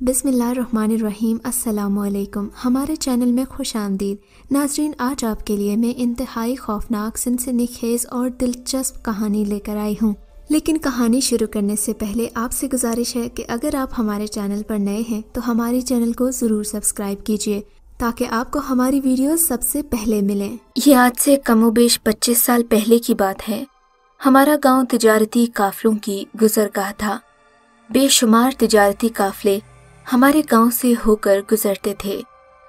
बिस्मिल्लाहिर्रहमानिर्रहीम। अस्सलामुअलैकुम। हमारे चैनल में खुश आमदीद। नाजरीन, आज आपके लिए मैं इंतहाई खौफनाक, सनसनीखेज और दिलचस्प कहानी लेकर आई हूँ। लेकिन कहानी शुरू करने से पहले आपसे गुजारिश है कि अगर आप हमारे चैनल पर नए हैं तो हमारे चैनल को ज़रूर सब्सक्राइब कीजिए ताकि आपको हमारी वीडियोस सबसे पहले मिलें। ये आज से कमोबेश 25 साल पहले की बात है। हमारा गांव तिजारती काफिलों की गुजरगाह था। बेशुमार तिजारती काफिले हमारे गांव से होकर गुजरते थे।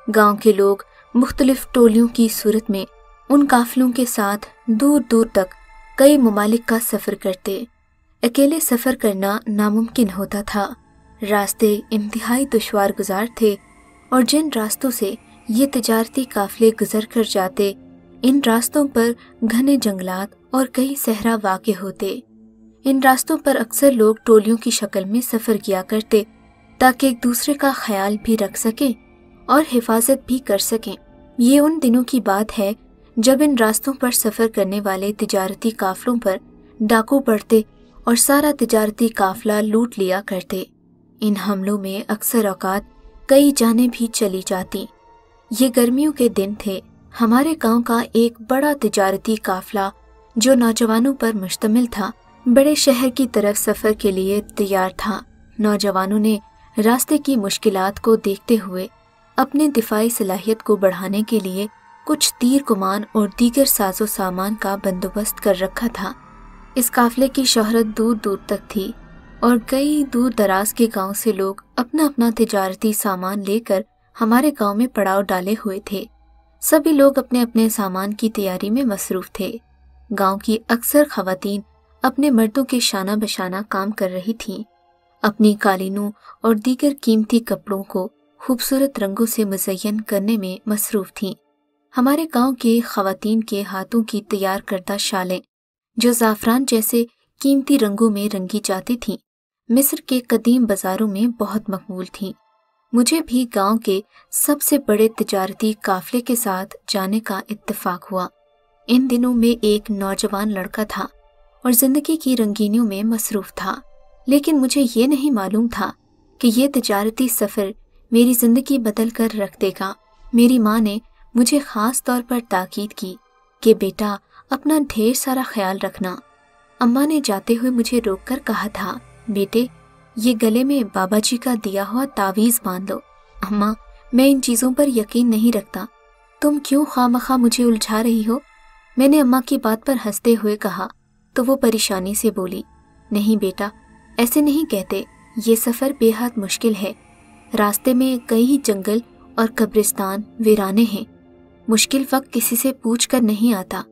गांव के लोग मुख्तलिफ टोलियों की सूरत में उन काफिलों के साथ दूर दूर तक कई ममालिक का सफ़र करते। अकेले सफ़र करना नामुमकिन होता था। रास्ते इंतहाई दुश्वार गुजार थे और जिन रास्तों से ये तिजारती काफिले गुजर कर जाते, इन रास्तों पर घने जंगलात और कई सहरा वाक़े होते। इन रास्तों पर अक्सर लोग टोलियों की शक्ल में सफ़र किया करते ताकि एक दूसरे का ख्याल भी रख सकें और हिफाजत भी कर सकें। ये उन दिनों की बात है जब इन रास्तों पर सफ़र करने वाले तिजारती काफिलों पर डाकू पड़ते और सारा तिजारती काफिला लूट लिया करते। इन हमलों में अक्सर औकात कई जानें भी चली जाती। ये गर्मियों के दिन थे। हमारे गांव का एक बड़ा तिजारती काफिला जो नौजवानों पर मुश्तमिल था, बड़े शहर की तरफ सफ़र के लिए तैयार था। नौजवानों ने रास्ते की मुश्किलात को देखते हुए अपने दिफाई सलाहियत को बढ़ाने के लिए कुछ तीर कमान और दीगर साजो सामान का बंदोबस्त कर रखा था। इस काफिले की शोहरत दूर दूर तक थी और कई दूर दराज के गांव से लोग अपना अपना तिजारती सामान लेकर हमारे गांव में पड़ाव डाले हुए थे। सभी लोग अपने अपने सामान की तैयारी में मसरूफ थे। गांव की अक्सर खवातीन अपने मर्दों के शाना बशाना काम कर रही थीं। अपनी कालीनों और दीगर कीमती कपड़ों को खूबसूरत रंगों से मुज़य्यन करने में मसरूफ थीं। हमारे गांव के खवातीन के हाथों की तैयार करदा शालें, जो ज़ाफ़रान जैसे कीमती रंगों में रंगी जाती थीं, मिस्र के कदीम बाज़ारों में बहुत मकबूल थीं। मुझे भी गांव के सबसे बड़े तिजारती काफिले के साथ जाने का इत्तेफाक हुआ। इन दिनों में एक नौजवान लड़का था और ज़िंदगी की रंगीनियों में मसरूफ था। लेकिन मुझे ये नहीं मालूम था कि ये तिजारती सफ़र मेरी ज़िंदगी बदल कर रख देगा। मेरी माँ ने मुझे ख़ास तौर पर ताकीद की कि बेटा, अपना ढेर सारा ख्याल रखना। अम्मा ने जाते हुए मुझे रोककर कहा था, बेटे, ये गले में बाबा जी का दिया हुआ तावीज़ बांध लो। अम्मा, मैं इन चीज़ों पर यकीन नहीं रखता। तुम क्यों खामखा मुझे उलझा रही हो? मैंने अम्मा की बात पर हंसते हुए कहा तो वो परेशानी से बोली, नहीं बेटा, ऐसे नहीं कहते। ये सफ़र बेहद मुश्किल है। रास्ते में कई जंगल और कब्रिस्तान वीराने हैं। मुश्किल वक्त किसी से पूछ कर नहीं आता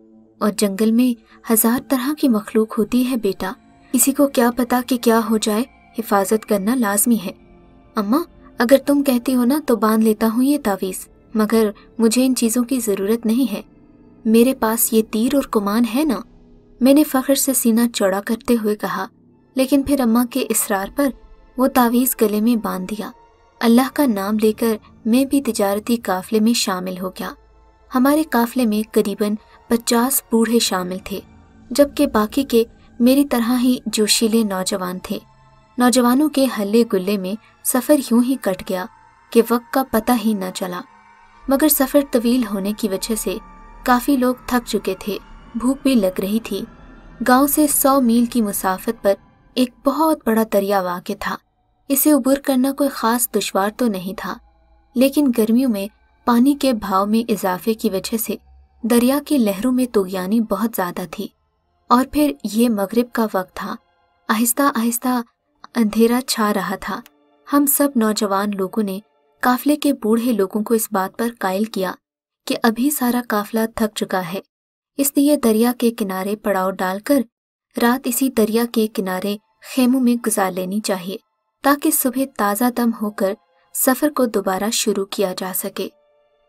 और जंगल में 1000 तरह की मखलूक होती है बेटा। किसी को क्या पता कि क्या हो जाए। हिफाजत करना लाजमी है। अम्मा, अगर तुम कहती हो ना तो बांध लेता हूँ ये तावीज़, मगर मुझे इन चीज़ों की ज़रूरत नहीं है। मेरे पास ये तीर और कमान है ना। मैंने फ़ख्र से सीना चौड़ा करते हुए कहा, लेकिन फिर अम्मा के इसरार पर वो तावीज़ गले में बांध दिया। अल्लाह का नाम लेकर मैं भी तिजारती काफिले में शामिल हो गया। हमारे काफिले में करीबन 50 बूढ़े शामिल थे, जबकि बाकी के मेरी तरह ही जोशीले नौजवान थे। नौजवानों के हल्ले गुल्ले में सफ़र यूं ही कट गया कि वक्त का पता ही न चला। मगर सफ़र तवील होने की वजह से काफ़ी लोग थक चुके थे। भूख भी लग रही थी। गांव से 100 मील की मुसाफत पर एक बहुत बड़ा दरिया वाक़ था। इसे उबूर करना कोई ख़ास दुश्वार तो नहीं था, लेकिन गर्मियों में पानी के भाव में इजाफे की वजह से दरिया की लहरों में तुग़यानी बहुत ज़्यादा थी। और फिर ये मगरिब का वक्त था। आहिस्ता आहिस्ता अंधेरा छा रहा था। हम सब नौजवान लोगों ने काफिले के बूढ़े लोगों को इस बात पर कायल किया कि अभी सारा काफिला थक चुका है, इसलिए दरिया के किनारे पड़ाव डालकर रात इसी दरिया के किनारे खेमों में गुजार लेनी चाहिए, ताकि सुबह ताज़ा दम होकर सफ़र को दोबारा शुरू किया जा सके।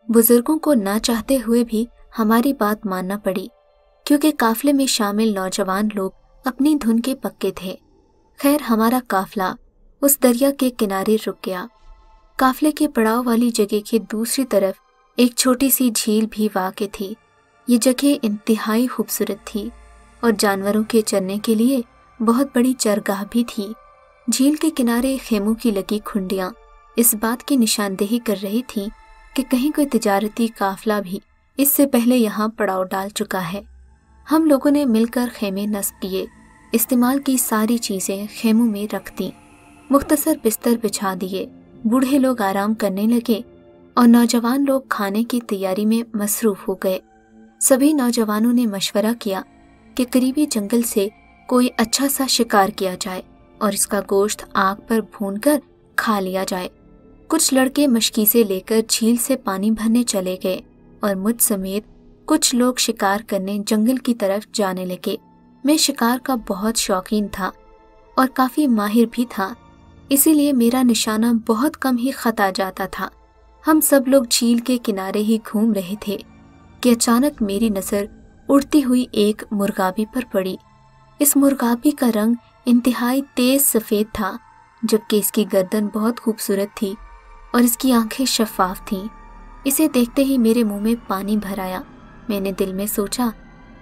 बुजुर्गों को ना चाहते हुए भी हमारी बात मानना पड़ी, क्योंकि काफिले में शामिल नौजवान लोग अपनी धुन के पक्के थे। खैर, हमारा काफिला उस दरिया के किनारे रुक गया। काफिले के पड़ाव वाली जगह के दूसरी तरफ एक छोटी सी झील भी वाक़ थी। ये जगह इंतहाई खूबसूरत थी और जानवरों के चरने के लिए बहुत बड़ी चरगाह भी थी। झील के किनारे खेमों की लगी खुंडियाँ इस बात की निशानदेही कर रही थीं कि कहीं कोई तिजारती काफिला भी इससे पहले यहाँ पड़ाव डाल चुका है। हम लोगों ने मिलकर खेमे नस्ब किए, इस्तेमाल की सारी चीजें खेमों में रख दी, मुख्तसर बिस्तर बिछा दिए। बूढ़े लोग आराम करने लगे और नौजवान लोग खाने की तैयारी में मसरूफ हो गए। सभी नौजवानों ने मशवरा किया कि करीबी जंगल से कोई अच्छा सा शिकार किया जाए और इसका गोश्त आग पर भूनकर खा लिया जाए। कुछ लड़के मशकीज़ें लेकर झील से पानी भरने चले गए और मुझ समेत कुछ लोग शिकार करने जंगल की तरफ जाने लगे। मैं शिकार का बहुत शौकीन था और काफ़ी माहिर भी था, इसीलिए मेरा निशाना बहुत कम ही खता जाता था। हम सब लोग झील के किनारे ही घूम रहे थे कि अचानक मेरी नज़र उड़ती हुई एक मुर्गाबी पर पड़ी। इस मुर्गाबी का रंग इंतहाई तेज सफ़ेद था, जबकि इसकी गर्दन बहुत खूबसूरत थी और इसकी आंखें शफाफ थीं। इसे देखते ही मेरे मुंह में पानी भर आया। मैंने दिल में सोचा,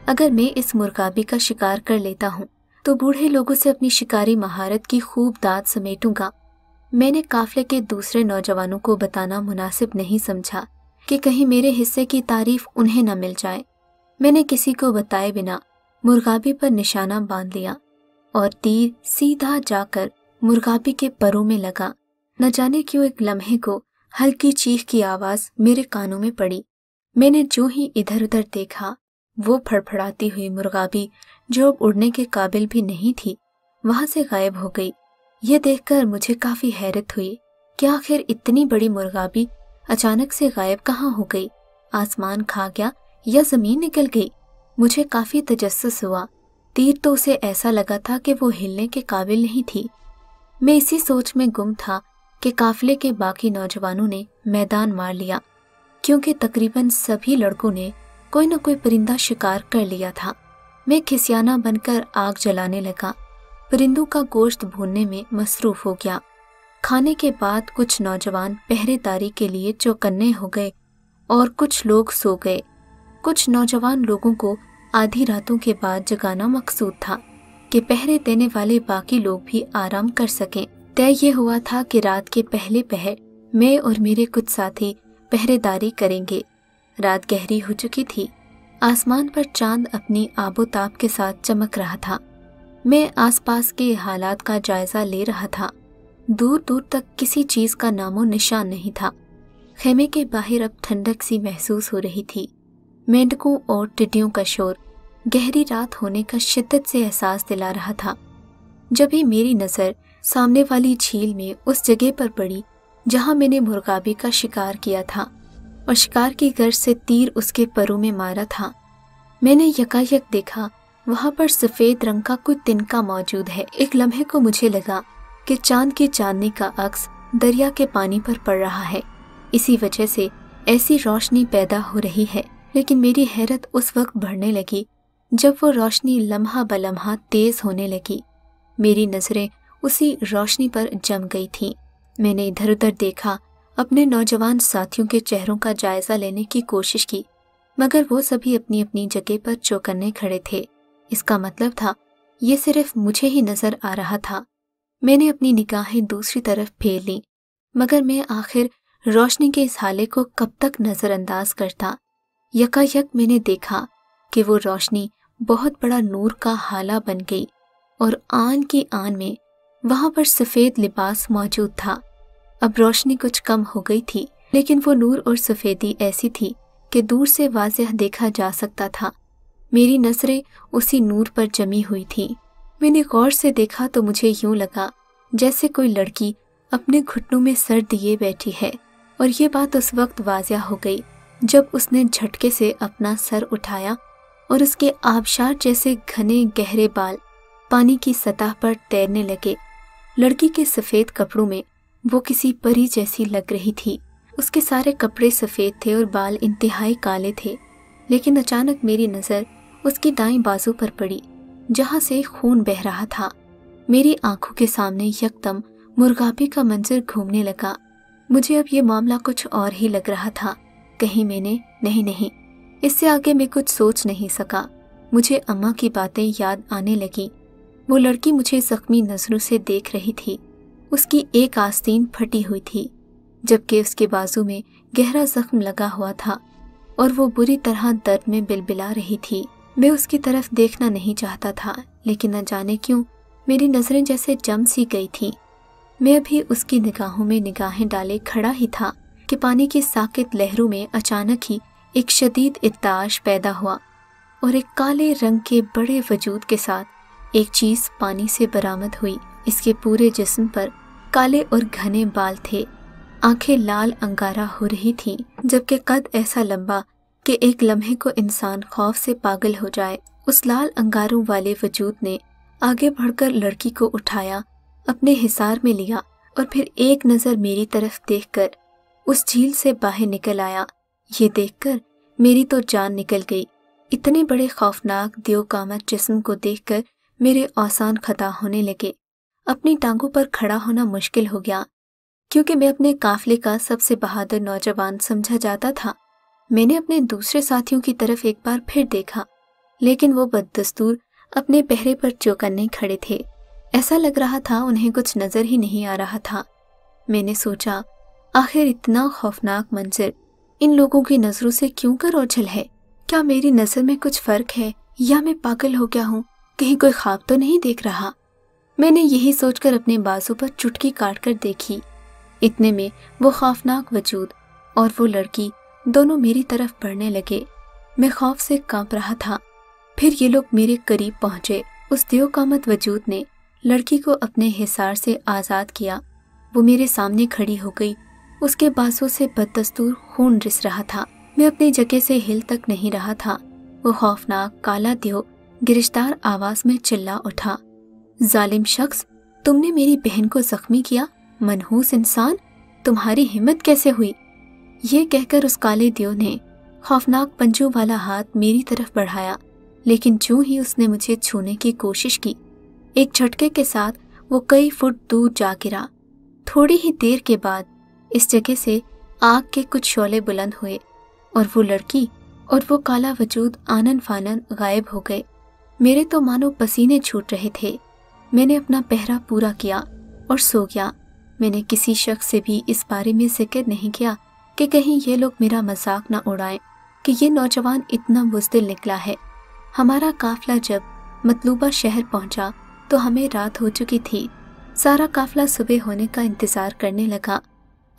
अगर मैं इस मुर्गाबी का शिकार कर लेता हूँ तो बूढ़े लोगों से अपनी शिकारी महारत की खूब दाद समेटूंगा। मैंने काफले के दूसरे नौजवानों को बताना मुनासिब नहीं समझा कि कहीं मेरे हिस्से की तारीफ उन्हें न मिल जाए। मैंने किसी को बताए बिना मुर्गाबी पर निशाना बांध लिया और तीर सीधा जाकर मुर्गाबी के परों में लगा। न जाने क्यों एक लम्हे को हल्की चीख की आवाज मेरे कानों में पड़ी। मैंने जो ही इधर उधर देखा, वो फड़फड़ाती हुई मुर्गाबी, जो अब उड़ने के काबिल भी नहीं थी, वहां से गायब हो गई। यह देखकर मुझे काफी हैरत हुई कि आखिर इतनी बड़ी मुर्गाबी अचानक से गायब कहाँ हो गई। आसमान खा गया या जमीन निकल गई? मुझे काफी तजस्सुस हुआ। तीर तो उसे ऐसा लगा था कि वो हिलने के काबिल नहीं थी। मैं इसी सोच में गुम था कि काफिले के बाकी नौजवानों ने मैदान मार लिया, क्योंकि तकरीबन सभी लड़कों ने कोई न कोई परिंदा शिकार कर लिया था। मैं खिसियाना बनकर आग जलाने लगा, परिंदों का गोश्त भूनने में मसरूफ हो गया। खाने के बाद कुछ नौजवान पहरेदारी के लिए चौकन्ने हो गए और कुछ लोग सो गए। कुछ नौजवान लोगों को आधी रातों के बाद जगाना मकसूद था कि पहरे देने वाले बाकी लोग भी आराम कर सकें। तय ये हुआ था कि रात के पहले पहर मैं और मेरे कुछ साथी पहरेदारी करेंगे। रात गहरी हो चुकी थी। आसमान पर चांद अपनी आबोताब के साथ चमक रहा था। मैं आसपास के हालात का जायजा ले रहा था। दूर दूर तक किसी चीज का नामो निशान नहीं था। खेमे के बाहर अब ठंडक सी महसूस हो रही थी। मेंढकों और टिड्डियों का शोर गहरी रात होने का शिद्दत से एहसास दिला रहा था। जब ही मेरी नज़र सामने वाली झील में उस जगह पर पड़ी जहां मैंने मुर्गाबी का शिकार किया था और शिकार की गर्ज से तीर उसके परों में मारा था, मैंने यकायक देखा वहां पर सफेद रंग का कोई तिनका मौजूद है। एक लम्हे को मुझे लगा कि चांद की चांदनी का अक्स दरिया के पानी पर पड़ रहा है, इसी वजह से ऐसी रोशनी पैदा हो रही है। लेकिन मेरी हैरत उस वक्त बढ़ने लगी जब वो रोशनी लम्हा बलम्हा तेज होने लगी। मेरी नजरें उसी रोशनी पर जम गई थीं। मैंने इधर उधर देखा, अपने नौजवान साथियों के चेहरों का जायजा लेने की कोशिश की, मगर वो सभी अपनी अपनी जगह पर चौकन्ने खड़े थे। इसका मतलब था ये सिर्फ मुझे ही नजर आ रहा था। मैंने अपनी निगाहें दूसरी तरफ फेर लीं, मगर मैं आखिर रोशनी के इस हाले को कब तक नजरअंदाज करता। यकायक मैंने देखा कि वो रोशनी बहुत बड़ा नूर का हाला बन गई और आन की आन में वहां पर सफेद लिबास मौजूद था। अब रोशनी कुछ कम हो गई थी, लेकिन वो नूर और सफेदी ऐसी थी कि दूर से वाज़ेह देखा जा सकता था। मेरी नजरें उसी नूर पर जमी हुई थीं। मैंने गौर से देखा तो मुझे यूं लगा जैसे कोई लड़की अपने घुटनों में सर दिए बैठी है, और ये बात उस वक्त वाज़ेह हो गई जब उसने झटके से अपना सर उठाया और उसके आबशार जैसे घने गहरे बाल पानी की सतह पर तैरने लगे। लड़की के सफेद कपड़ों में वो किसी परी जैसी लग रही थी। उसके सारे कपड़े सफेद थे और बाल इंतहाई काले थे। लेकिन अचानक मेरी नज़र उसकी दाईं बाजू पर पड़ी जहां से खून बह रहा था। मेरी आंखों के सामने यकदम मुर्गाबी का मंजर घूमने लगा। मुझे अब ये मामला कुछ और ही लग रहा था। कहीं मैंने नहीं, इससे आगे मैं कुछ सोच नहीं सका। मुझे अम्मा की बातें याद आने लगी। वो लड़की मुझे जख्मी नजरों से देख रही थी। उसकी एक आस्तीन फटी हुई थी जबकि उसके बाजू में गहरा जख्म लगा हुआ था और वो बुरी तरह दर्द में बिलबिला रही थी। मैं उसकी तरफ देखना नहीं चाहता था, लेकिन न जाने क्यों मेरी नजरें जैसे जम सी गई थी। मैं अभी उसकी निगाहों में निगाहें डाले खड़ा ही था कि पानी की साकित लहरों में अचानक ही एक शदीद इत्ताश पैदा हुआ और एक काले रंग के बड़े वजूद के साथ एक चीज पानी से बरामद हुई। इसके पूरे जिस्म पर काले और घने बाल थे, आंखें लाल अंगारा हो रही थीं, जबकि कद ऐसा लंबा कि एक लम्हे को इंसान खौफ से पागल हो जाए। उस लाल अंगारों वाले वजूद ने आगे बढ़कर लड़की को उठाया, अपने हिसार में लिया और फिर एक नजर मेरी तरफ देखकर उस झील से बाहर निकल आया। ये देखकर मेरी तो जान निकल गई। इतने बड़े खौफनाक देवकामत जिस्म को देखकर मेरे औसान खता होने लगे। अपनी टांगों पर खड़ा होना मुश्किल हो गया, क्योंकि मैं अपने काफिले का सबसे बहादुर नौजवान समझा जाता था। मैंने अपने दूसरे साथियों की तरफ एक बार फिर देखा, लेकिन वो बददस्तूर अपने पहरे पर चौकन्ने खड़े थे। ऐसा लग रहा था उन्हें कुछ नजर ही नहीं आ रहा था। मैंने सोचा, आखिर इतना खौफनाक मंजर इन लोगों की नजरों से क्यों कर ओझल है? क्या मेरी नजर में कुछ फर्क है या मैं पागल हो गया हूँ? कहीं कोई ख्वाब तो नहीं देख रहा? मैंने यही सोचकर अपने बाजू पर चुटकी काट कर देखी। इतने में वो खौफनाक वजूद और वो लड़की दोनों मेरी तरफ बढ़ने लगे। मैं खौफ से कांप रहा था। फिर ये लोग मेरे करीब पहुंचे। उस देवकामत वजूद ने लड़की को अपने हिसार से आज़ाद किया। वो मेरे सामने खड़ी हो गई। उसके बाजू से बददस्तूर खून रिस रहा था। मैं अपनी जगह से हिल तक नहीं रहा था। वो खौफनाक काला देव गिरफ्तार आवाज में चिल्ला उठा, जालिम शख्स, तुमने मेरी बहन को जख्मी किया। मनहूस इंसान, तुम्हारी हिम्मत कैसे हुई? ये कहकर उस काले देव ने खौफनाक पंजों वाला हाथ मेरी तरफ बढ़ाया, लेकिन जो ही उसने मुझे छूने की कोशिश की, एक झटके के साथ वो कई फुट दूर जा गिरा। थोड़ी ही देर के बाद इस जगह से आग के कुछ शोले बुलंद हुए और वो लड़की और वो काला वजूद आनन फानन गायब हो गए। मेरे तो मानो पसीने छूट रहे थे। मैंने अपना पहरा पूरा किया और सो गया। मैंने किसी शख्स से भी इस बारे में जिक्र नहीं किया कि कहीं ये लोग मेरा मजाक न उड़ाएं कि ये नौजवान इतना बुज़दिल निकला है। हमारा काफिला जब मतलूबा शहर पहुंचा तो हमें रात हो चुकी थी। सारा काफिला सुबह होने का इंतजार करने लगा।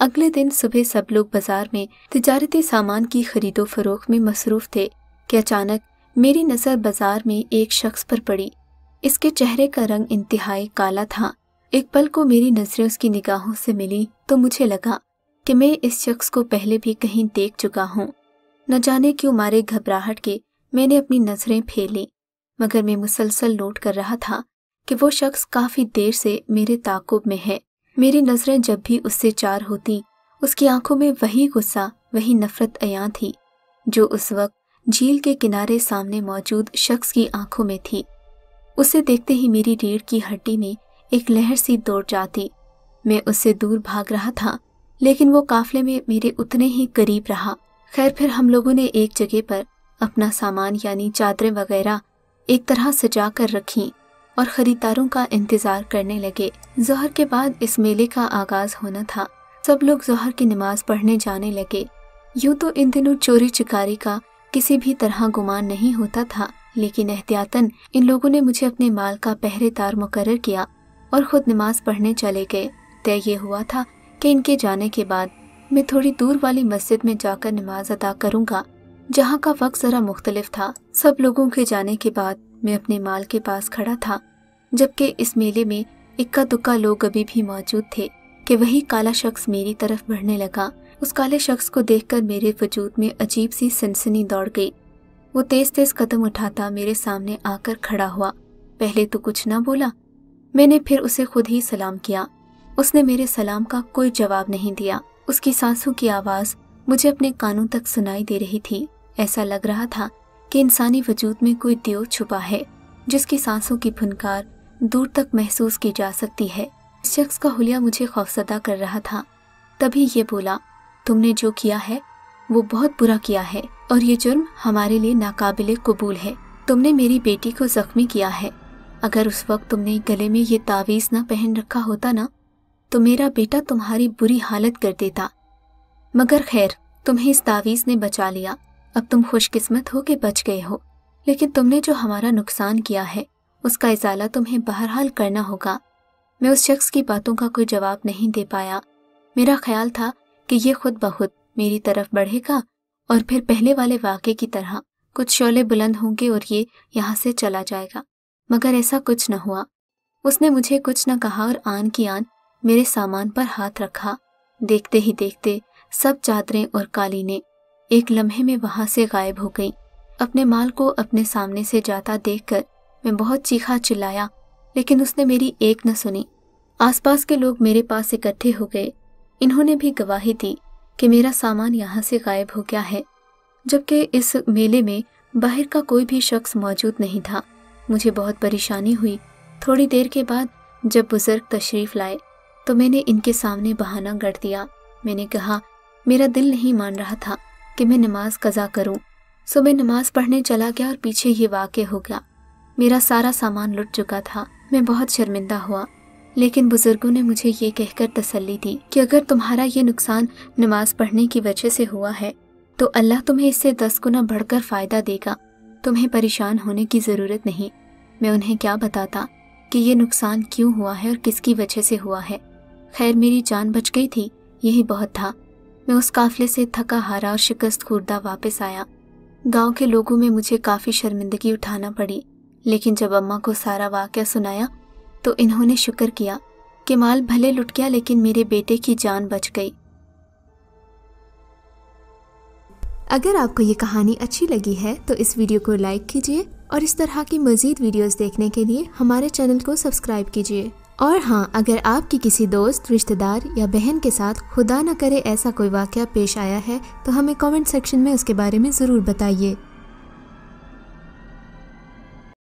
अगले दिन सुबह सब लोग बाजार में तिजारती सामान की खरीदो फरोख्त में मसरूफ थे कि अचानक मेरी नज़र बाजार में एक शख्स पर पड़ी। इसके चेहरे का रंग इंतहाई काला था। एक पल को मेरी नजरें उसकी निगाहों से मिली तो मुझे लगा कि मैं इस शख्स को पहले भी कहीं देख चुका हूँ। न जाने क्यों मारे घबराहट के मैंने अपनी नजरें फेर ली, मगर मैं मुसलसल नोट कर रहा था कि वो शख्स काफी देर से मेरे ताक़ुब में है। मेरी नजरें जब भी उससे चार होती, उसकी आंखों में वही गुस्सा, वही नफरत अयां थी जो उस वक्त झील के किनारे सामने मौजूद शख्स की आंखों में थी। उसे देखते ही मेरी रीढ़ की हड्डी में एक लहर सी दौड़ जाती। मैं उससे दूर भाग रहा था, लेकिन वो काफिले में मेरे उतने ही करीब रहा। खैर, फिर हम लोगों ने एक जगह पर अपना सामान यानी चादरें वगैरह एक तरह सजा कर रखी और खरीदारों का इंतजार करने लगे। ज़ोहर के बाद इस मेले का आगाज होना था। सब लोग ज़ोहर की नमाज पढ़ने जाने लगे। यूं तो इन दिनों चोरी चिकारी का किसी भी तरह गुमान नहीं होता था, लेकिन एहतियातन इन लोगों ने मुझे अपने माल का पहरेदार मुकर्रर किया और खुद नमाज पढ़ने चले गए। तय ये हुआ था कि इनके जाने के बाद मैं थोड़ी दूर वाली मस्जिद में जाकर नमाज अदा करूंगा, जहाँ का वक्त जरा मुख्तलिफ था। सब लोगों के जाने के बाद मैं अपने माल के पास खड़ा था, जबकि इस मेले में इक्का दुक्का लोग अभी भी मौजूद थे कि वही काला शख्स मेरी तरफ बढ़ने लगा। उस काले शख्स को देखकर मेरे वजूद में अजीब सी सनसनी दौड़ गई। वो तेज तेज कदम उठाता मेरे सामने आकर खड़ा हुआ। पहले तो कुछ ना बोला, मैंने फिर उसे खुद ही सलाम किया। उसने मेरे सलाम का कोई जवाब नहीं दिया। उसकी सांसों की आवाज मुझे अपने कानों तक सुनाई दे रही थी। ऐसा लग रहा था कि इंसानी वजूद में कोई देव छुपा है, जिसकी सांसों की फुनकार दूर तक महसूस की जा सकती है। इस शख्स का हुलिया मुझे खौफजदा कर रहा था। तभी ये बोला, तुमने जो किया है वो बहुत बुरा किया है और ये जुर्म हमारे लिए नाकाबिले कबूल है। तुमने मेरी बेटी को जख्मी किया है। अगर उस वक्त तुमने गले में ये तावीज़ ना पहन रखा होता ना, تو میرا بیٹا تمہاری بری حالت کر دیتا، مگر خیر تمہیں اس تعویذ نے بچا لیا۔ اب تم خوش قسمت ہو کہ بچ گئے ہو، لیکن تم نے جو ہمارا نقصان کیا ہے اس کا ازالہ تمہیں بہرحال کرنا ہوگا۔ میں اس شخص کی باتوں کا کوئی جواب نہیں دے پایا۔ میرا خیال تھا کہ یہ خود بخود میری طرف بڑھے گا اور پھر پہلے والے واقعے کی طرح کچھ شعلے بلند ہوں گے اور یہ یہاں سے چلا جائے گا، مگر ایسا کچھ نہ ہوا۔ اس نے مجھے کچھ نہ کہا اور آن کی آن میرے سامان پر ہاتھ رکھا۔ دیکھتے ہی دیکھتے سب چادریں اور قالینیں ایک لمحے میں وہاں سے غائب ہو گئیں۔ اپنے مال کو اپنے سامنے سے جاتا دیکھ کر میں بہت چیخا چلایا، لیکن اس نے میری ایک نہ سنی۔ آس پاس کے لوگ میرے پاس اکٹھے ہو گئے۔ انہوں نے بھی گواہی دی کہ میرا سامان یہاں سے غائب ہو گیا ہے، جبکہ اس میلے میں باہر کا کوئی بھی شخص موجود نہیں تھا۔ مجھے بہت پریشانی ہوئی۔ تھوڑی دیر کے بعد جب بزرگ تشریف لائے تو میں نے ان کے سامنے بہانہ گڑھ دیا۔ میں نے کہا میرا دل نہیں مان رہا تھا کہ میں نماز قضا کروں، سو میں نماز پڑھنے چلا گیا اور پیچھے یہ واقع ہو گیا۔ میرا سارا سامان لٹ چکا تھا۔ میں بہت شرمندہ ہوا، لیکن بزرگوں نے مجھے یہ کہہ کر تسلی دی کہ اگر تمہارا یہ نقصان نماز پڑھنے کی وجہ سے ہوا ہے تو اللہ تمہیں اس سے 10 گنا بڑھ کر فائدہ دے گا۔ تمہیں پریشان ہونے کی ضرورت نہیں۔ میں انہیں کیا بتاتا کہ یہ نقصان کیوں ہوا ہے اور کس کی وجہ سے ہوا ہے۔ خیر میری جان بچ گئی تھی، یہی بہت تھا۔ میں اس قافلے سے تھکا ہارا اور شکست خوردہ واپس آیا۔ گاؤں کے لوگوں میں مجھے کافی شرمندگی اٹھانا پڑی، لیکن جب اماں کو سارا واقعہ سنایا تو انہوں نے شکر کیا کہ مال بھلے لٹ گیا لیکن میرے بیٹے کی جان بچ گئی۔ اگر آپ کو یہ کہانی اچھی لگی ہے تو اس ویڈیو کو لائک کیجیے اور اس طرح کی مزید ویڈیوز دیکھنے کے لیے ہمارے چینل کو سبسکرائب کیجیے۔ اور ہاں، اگر آپ کی کسی دوست، رشتہ دار یا بہن کے ساتھ خدا نہ کرے ایسا کوئی واقعہ پیش آیا ہے تو ہمیں کامنٹ سیکشن میں اس کے بارے میں ضرور بتائیے۔